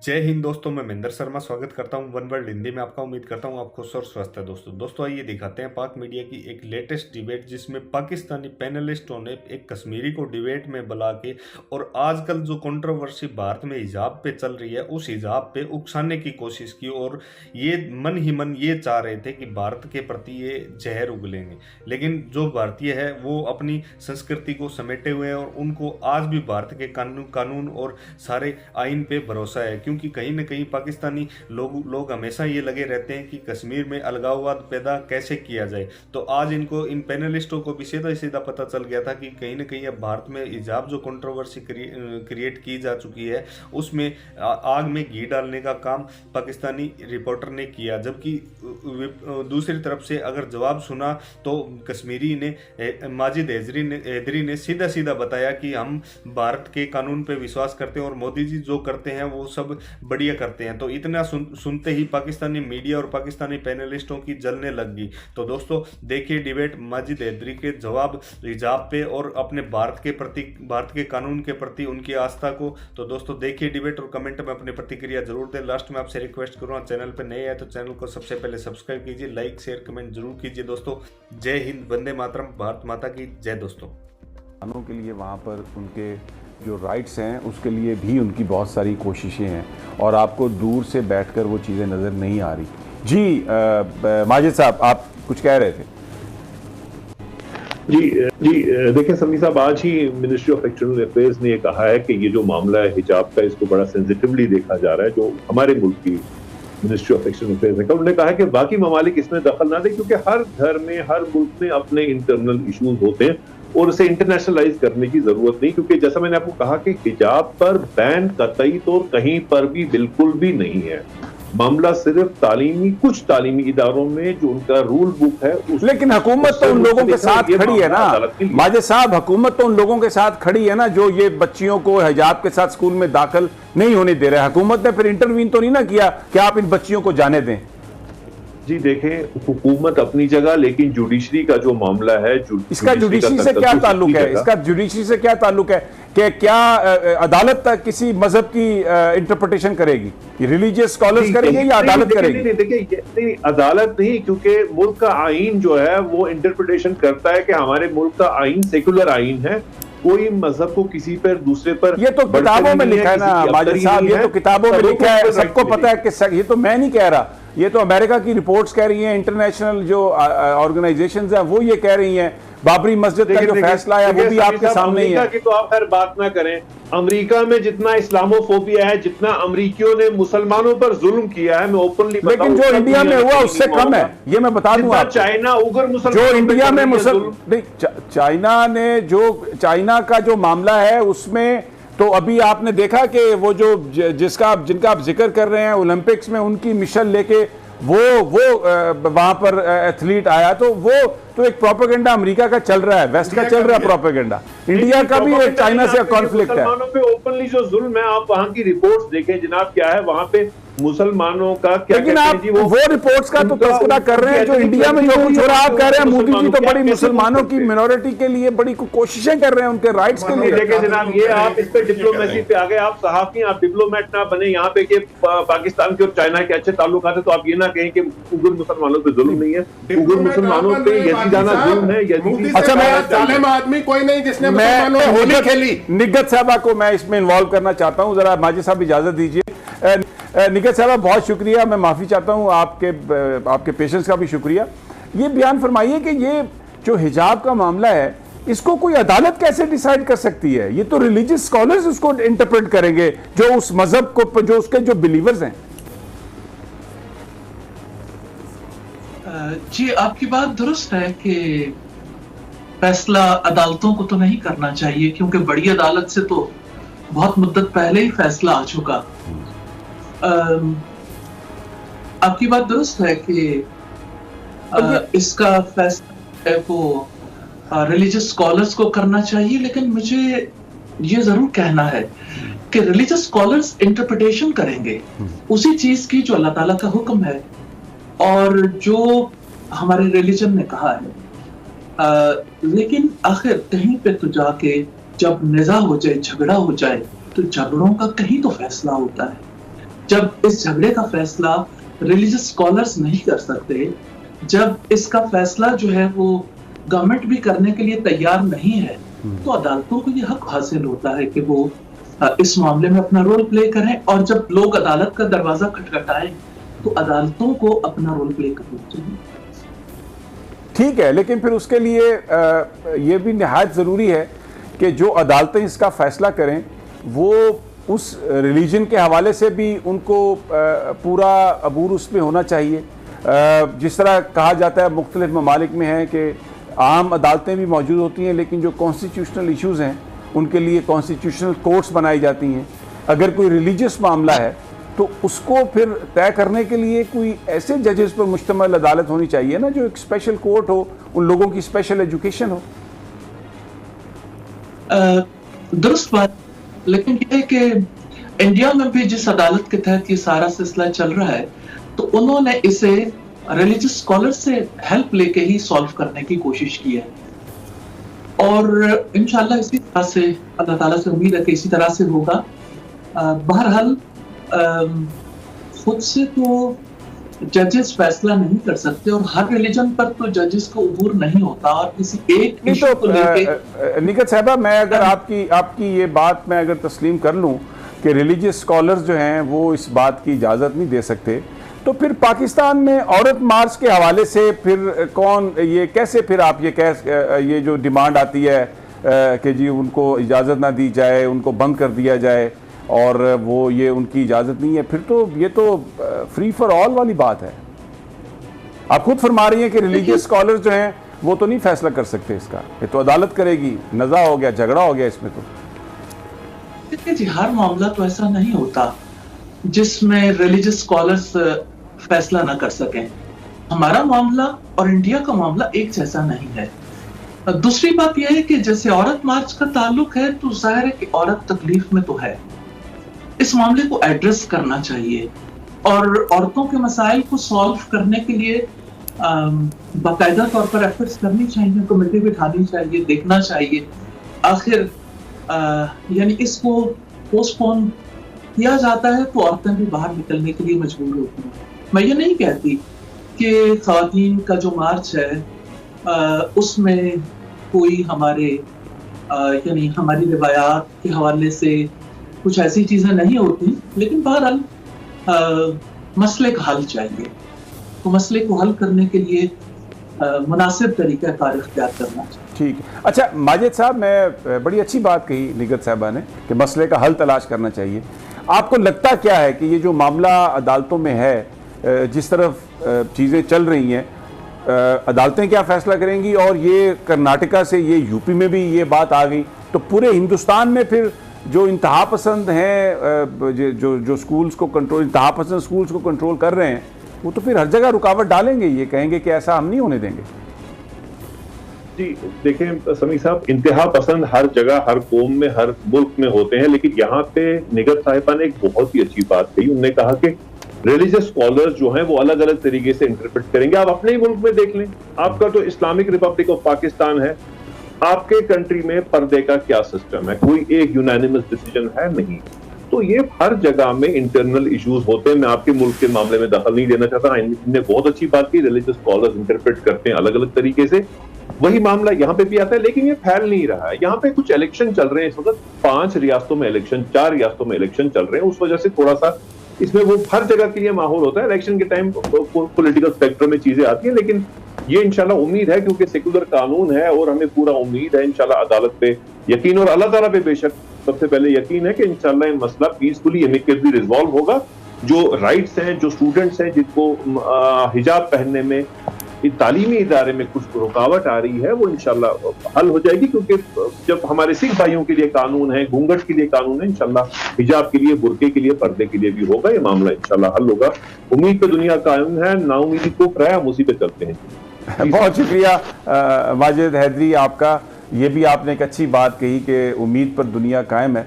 जय हिंद दोस्तों, मैं महेंद्र शर्मा स्वागत करता हूं वन वर्ल्ड हिंदी में आपका। उम्मीद करता हूं आप खुश और स्वस्थ है। दोस्तों आइए दिखाते हैं पाक मीडिया की एक लेटेस्ट डिबेट, जिसमें पाकिस्तानी पैनलिस्टों ने एक कश्मीरी को डिबेट में बुला के और आजकल जो कंट्रोवर्सी भारत में हिजाब पे चल रही है उस हिजाब पे उकसाने की कोशिश की और ये मन ही मन ये चाह रहे थे कि भारत के प्रति ये जहर उगलेंगे। लेकिन जो भारतीय है वो अपनी संस्कृति को समेटे हुए हैं और उनको आज भी भारत के कानून और सारे आइन पे भरोसा है, क्योंकि कहीं ना कहीं पाकिस्तानी लोग हमेशा ये लगे रहते हैं कि कश्मीर में अलगाववाद पैदा कैसे किया जाए। तो आज इन पैनलिस्टों को भी सीधा सीधा पता चल गया था कि कहीं ना कहीं अब भारत में हिजाब जो कंट्रोवर्सी क्रिएट की जा चुकी है उसमें आग में घी डालने का काम पाकिस्तानी रिपोर्टर ने किया। जबकि दूसरी तरफ से अगर जवाब सुना तो कश्मीरी ने माजिद हैदरी ने सीधा सीधा बताया कि हम भारत के कानून पे विश्वास करते हैं और मोदी जी जो करते हैं वो सब बढ़िया करते हैं। तो इतना सुनते ही पाकिस्तानी मीडिया और पाकिस्तानी पैनलिस्टों की जलने लग गई। तो दोस्तों देखिए डिबेट माजिद हैदरी के जवाब हिजाब पे और अपने भारत के कानून के प्रति उनकी आस्था को। तो दोस्तों देखिए डिबेट और कमेंट में अपनी प्रतिक्रिया जरूर दें। लास्ट में आपसे रिक्वेस्ट करूँगा, चैनल पर नए आए तो चैनल को सबसे पहले सब्सक्राइब कीजिए, लाइक शेयर कमेंट जरूर कीजिए। दोस्तों जय हिंद, वंदे मातरम, भारत माता की जय। दोस्तों के लिए वहाँ पर उनके जो राइट्स हैं उसके लिए भी उनकी बहुत सारी कोशिशें हैं और आपको दूर से बैठकर वो चीज़ें नज़र नहीं आ रही। जी माजिद साहब, आप कुछ कह रहे थे। जी देखिए समी साहब, आज ही मिनिस्ट्री ऑफ एक्सटर्नल अफेयर्स ने ये कहा है कि ये जो मामला है हिजाब का, इसको बड़ा सेंसिटिवली देखा जा रहा है। जो हमारे मुल्क की मिनिस्ट्री ऑफ एक्सटर्नल अफेयर्स ने कहा, उन्होंने कहा कि बाकी ममालिक इसमें दखल ना दे, क्योंकि हर घर में हर मुल्क में अपने इंटरनल इश्यूज होते हैं और उसे इंटरनेशनलाइज करने की जरूरत नहीं। क्योंकि जैसा मैंने आपको कहा कि हिजाब पर बैन कतई तौर कहीं पर भी बिल्कुल भी नहीं है। मामला सिर्फ कुछ तालीमी इदारों में जो उनका रूल बुक है लेकिन हुकूमत तो उन लोगों के साथ खड़ी है ना माजिद साहब, हुकूमत तो उन लोगों के साथ खड़ी है ना जो ये बच्चियों को हिजाब के साथ स्कूल में दाखिल नहीं होने दे रहे हैं। हुकूमत ने फिर इंटरवीन तो नहीं ना किया कि आप इन बच्चियों को जाने दें। जी देखें, हुकूमत अपनी जगह, लेकिन जुडिशरी का जो मामला है, इसका जुडिशरी से क्या ताल्लुक है? इसका जुडिशरी से क्या ताल्लुक है कि क्या अदालत तक किसी मजहब की इंटरप्रिटेशन करेगी? रिलीजियस स्कॉलर्स करेंगे या अदालत करेगी? नहीं देखिए, अदालत नहीं, क्योंकि मुल्क का आइन जो है वो इंटरप्रिटेशन करता है कि हमारे मुल्क का आइन सेकुलर आइन है। कोई मजहब को किसी पर दूसरे पर, ये तो किताबों में लिखा है ना माजिद साहब, ये तो किताबों में लिखा है, सबको पता है कि ये तो मैं नहीं कह रहा, ये तो अमेरिका की रिपोर्ट्स कह रही हैं, इंटरनेशनल जो ऑर्गेनाइजेशंस हैं वो ये कह रही हैं। बाबरी मस्जिद का जो फैसला है वो भी आपके सामने ही है। की तो आप खैर बात ना करें। अमेरिका में जितना इस्लामोफोबिया है, जितना अमरीकियों ने मुसलमानों पर जुल्म किया है, मैं ओपनली बताऊं, लेकिन जो इंडिया में हुआ उससे कम है, ये मैं बता दूं। चाइना उगर मुसलमान जो इंडिया में चाइना का जो मामला है उसमें तो अभी आपने देखा कि वो जो जिनका आप जिक्र कर रहे हैं, ओलंपिक्स में उनकी मिशन लेके वो वहां पर एथलीट आया, तो वो तो एक प्रोपेगेंडा अमेरिका का चल रहा है, वेस्ट का चल रहा है प्रोपेगेंडा। इंडिया का भी एक चाइना से कॉन्फ्लिक्ट है। मुसलमानों पे ओपनली जो जुल्म है, आप वहां की रिपोर्ट्स देखें जनाब, क्या है वहां पे मुसलमानों का क्या। लेकिन आप वो रिपोर्ट्स का तो तस्करा कर रहे हैं जो इंडिया में जो कुछ हो रहा है। आप कह रहे हैं मोदी जी तो बड़ी मुसलमानों की मिनोरिटी के लिए बड़ी कोशिशें कर रहे हैं, उनके राइट्स के लिए। देखिए जनाब, ये आप इस पे डिप्लोमेसी पे आ गए, आप सहाफी, आप डिप्लोमेट ना बने यहाँ पे कि पाकिस्तान के और चाइना के अच्छे ताल्लुक आते, तो आप ये ना कहें कि उगर मुसलमानों पे जुल्म नहीं है। उगर मुसलमानों पे यजीदाना जुल्म है। अच्छा, मैं आदमी कोई नहीं जिसने होली खेली। निगत साहबा को मैं इसमें इन्वॉल्व करना चाहता हूं, जरा माजिद साहब इजाजत दीजिए। निगत साहब बहुत शुक्रिया, मैं माफी चाहता हूं, आपके पेशेंस का भी शुक्रिया। ये बयान फरमाइए कि ये जो हिजाब का मामला है इसको कोई अदालत कैसे डिसाइड कर सकती है? ये तो रिलीजियस स्कॉलर्स उसको इंटरप्रेट करेंगे, जो उस मजहब को, जो उसके जो बिलीवर्स हैं। जी आपकी बात दुरुस्त है कि फैसला अदालतों को तो नहीं करना चाहिए, क्योंकि बड़ी अदालत से तो बहुत मुद्दत पहले ही फैसला आ चुका। आपकी बात दुरुस्त है कि इसका फैसला है वो रिलीजियस स्कॉलर्स को करना चाहिए, लेकिन मुझे ये जरूर कहना है कि रिलीजियस स्कॉलर्स इंटरप्रिटेशन करेंगे उसी चीज की जो अल्लाह ताला का हुक्म है और जो हमारे रिलीजन ने कहा है। लेकिन आखिर कहीं पे तो जाके जब निज़ा हो जाए, झगड़ा हो जाए, तो झगड़ों का कहीं तो फैसला होता है। جب اس جھگڑے کا فیصلہ ریلیجس اسکالرس نہیں کر سکتے، جب اس کا فیصلہ جو ہے وہ گورنمنٹ بھی کرنے کے لیے تیار نہیں ہے، تو عدالتوں کو یہ حق حاصل ہوتا ہے کہ وہ اس معاملے میں اپنا رول پلے کریں، اور جب لوگ عدالت کا دروازہ کھٹکھٹائیں تو عدالتوں کو اپنا رول پلے کرنا چاہیے۔ ٹھیک ہے، لیکن پھر اس کے لیے یہ بھی نہایت ضروری ہے کہ جو عدالتیں اس کا فیصلہ کریں وہ اس ریلیجن کے حوالے سے بھی ان کو پورا عبور اس میں ہونا چاہیے۔ جس طرح کہا جاتا ہے مختلف ممالک میں ہے کہ عام عدالتیں بھی موجود ہوتی ہیں، لیکن جو کانسٹیٹیوشنل ایشوز ہیں ان کے لیے کانسٹیٹیوشنل کورٹس بنائی جاتی ہیں۔ اگر کوئی ریلیجس معاملہ ہے تو اس کو پھر طے کرنے کے لیے کوئی ایسے ججز پر مشتمل عدالت ہونی چاہیے نا، جو ایک اسپیشل کورٹ ہو، ان لوگوں کی اسپیشل ایجوکیشن ہو۔ درست بات، لیکن یہ ہے کہ انڈیا میں بھی جس عدالت کے تحت یہ سارا سلسلہ چل رہا ہے تو انہوں نے اسے ریلیجس اسکالر سے ہیلپ لے کے ہی سالو کرنے کی کوشش کی ہے، اور انشاءاللہ اسی طرح سے اللہ تعالیٰ سے امید ہے کہ اسی طرح سے ہوگا۔ بہرحال خود سے تو ججز فیصلہ نہیں کر سکتے، اور ہر ریلیجن پر تو ججز کو عبور نہیں ہوتا، اور کسی ایک ایشو کو لے کے نگہت صاحبہ، میں اگر آپ کی یہ بات میں اگر تسلیم کر لوں کہ ریلیجس اسکالرز جو ہیں وہ اس بات کی اجازت نہیں دے سکتے، تو پھر پاکستان میں عورت مارچ کے حوالے سے پھر کون یہ کیسے پھر آپ یہ جو ڈیمانڈ آتی ہے کہ جی ان کو اجازت نہ دی جائے، ان کو بند کر دیا جائے، اور وہ یہ ان کی اجازت نہیں ہے، پھر تو یہ تو فری فار آل والی بات ہے۔ آپ خود فرما رہی ہیں کہ ریلیجس اسکالر جو ہیں وہ تو نہیں فیصلہ کر سکتے اس کا، یہ تو عدالت کرے گی، نزاع ہو گیا، جھگڑا ہو گیا اس میں تو۔ دیکھیے جی، ہر معاملہ تو ایسا نہیں ہوتا جس میں ریلیجس اسکالرس فیصلہ نہ کر سکیں۔ ہمارا معاملہ اور انڈیا کا معاملہ ایک جیسا نہیں ہے۔ دوسری بات یہ ہے کہ جیسے عورت مارچ کا تعلق ہے تو ظاہر ہے کہ عورت تکلیف میں تو ہے، اس معاملے کو ایڈریس کرنا چاہیے، اور عورتوں کے مسائل کو سالو کرنے کے لیے باقاعدہ طور پر ایفرٹس کرنی چاہیے، کمیٹی بٹھانی چاہیے، دیکھنا چاہیے۔ آخر یعنی اس کو پوسٹ پون کیا جاتا ہے تو عورتیں بھی باہر نکلنے کے لیے مجبور ہوتی ہیں۔ میں یہ نہیں کہتی کہ خواتین کا جو مارچ ہے اس میں کوئی ہمارے یعنی ہماری روایات کے حوالے سے کچھ ایسی چیزیں نہیں ہوتی، لیکن بہرحال مسئلے کا حل چاہیے، تو مسئلے کو حل کرنے کے لیے مناسب طریقہ کار اختیار کرنا چاہیے۔ ٹھیک ہے، اچھا ماجد صاحب، میں بڑی اچھی بات کہی نگہت صاحبہ نے کہ مسئلے کا حل تلاش کرنا چاہیے۔ آپ کو لگتا کیا ہے کہ یہ جو معاملہ عدالتوں میں ہے، جس طرف چیزیں چل رہی ہیں، عدالتیں کیا فیصلہ کریں گی؟ اور یہ کرناٹکا سے یہ یو پی میں بھی یہ بات آ گئی، تو پورے ہندوستان میں پھر جو انتہا پسند ہیں، جو سکولز کو کنٹرول، انتہا پسند سکولز کو کنٹرول کر رہے ہیں، وہ تو پھر ہر جگہ رکاوٹ ڈالیں گے، یہ کہیں گے کہ ایسا ہم نہیں ہونے دیں گے۔ جی دیکھیں سمیع صاحب، انتہا پسند ہر جگہ، ہر قوم میں، ہر ملک میں ہوتے ہیں، لیکن یہاں پہ نگہت صاحبہ نے ایک بہت ہی اچھی بات کہی۔ انہوں نے کہا کہ ریلیجس اسکالرز جو ہیں وہ الگ الگ طریقے سے انٹرپریٹ کریں گے۔ آپ اپنے ہی ملک میں دیکھ لیں، آپ کا تو اسلامک ریپبلک آف پاکستان ہے، آپ کے کنٹری میں پردے کا کیا سسٹم ہے؟ کوئی ایک یونانیمس ڈیسیجن ہے نہیں۔ تو یہ ہر جگہ میں انٹرنل ایشوز ہوتے ہیں۔ میں آپ کے ملک کے معاملے میں دخل نہیں دینا چاہتا، انہوں نے بہت اچھی بات کی، ریلیجس اسکالرز انٹرپریٹ کرتے ہیں الگ الگ طریقے سے، وہی معاملہ یہاں پہ بھی آتا ہے، لیکن یہ پھیل نہیں رہا ہے۔ یہاں پہ کچھ الیکشن چل رہے ہیں اس وقت، 5 ریاستوں میں الیکشن، 4 ریاستوں میں الیکشن چل رہے ہیں، اس وجہ سے تھوڑا سا اس میں وہ ہر جگہ کے لیے ماحول ہوتا ہے، الیکشن کے ٹائم پولیٹیکل سپیکٹرم میں چیزیں آتی ہیں، لیکن یہ انشاءاللہ امید ہے کیونکہ سیکولر قانون ہے اور ہمیں پورا امید ہے انشاءاللہ عدالت پہ یقین، اور اللہ تعالیٰ پہ بے شک سب سے پہلے یقین ہے کہ انشاءاللہ یہ مسئلہ پیسفلی ایمیکیبلی ریزالو ہوگا۔ جو رائٹس ہیں، جو اسٹوڈنٹس ہیں جن کو حجاب پہننے میں تعلیمی ادارے میں کچھ رکاوٹ آ رہی ہے، وہ انشاءاللہ حل ہو جائے گی، کیونکہ جب ہمارے سکھ بھائیوں کے لیے قانون ہے، گھونگھٹ کے لیے قانون ہے، انشاءاللہ حجاب کے لیے، برقعے کے لیے، پردے کے لیے بھی ہوگا، یہ معاملہ انشاءاللہ حل ہوگا۔ امید پہ دنیا قائم ہے، نا امیدی کو ہے، ہم اسی پہ چلتے ہیں۔ بہت شکریہ ماجد حیدری آپ کا، یہ بھی آپ نے ایک اچھی بات کہی کہ امید پر دنیا قائم ہے۔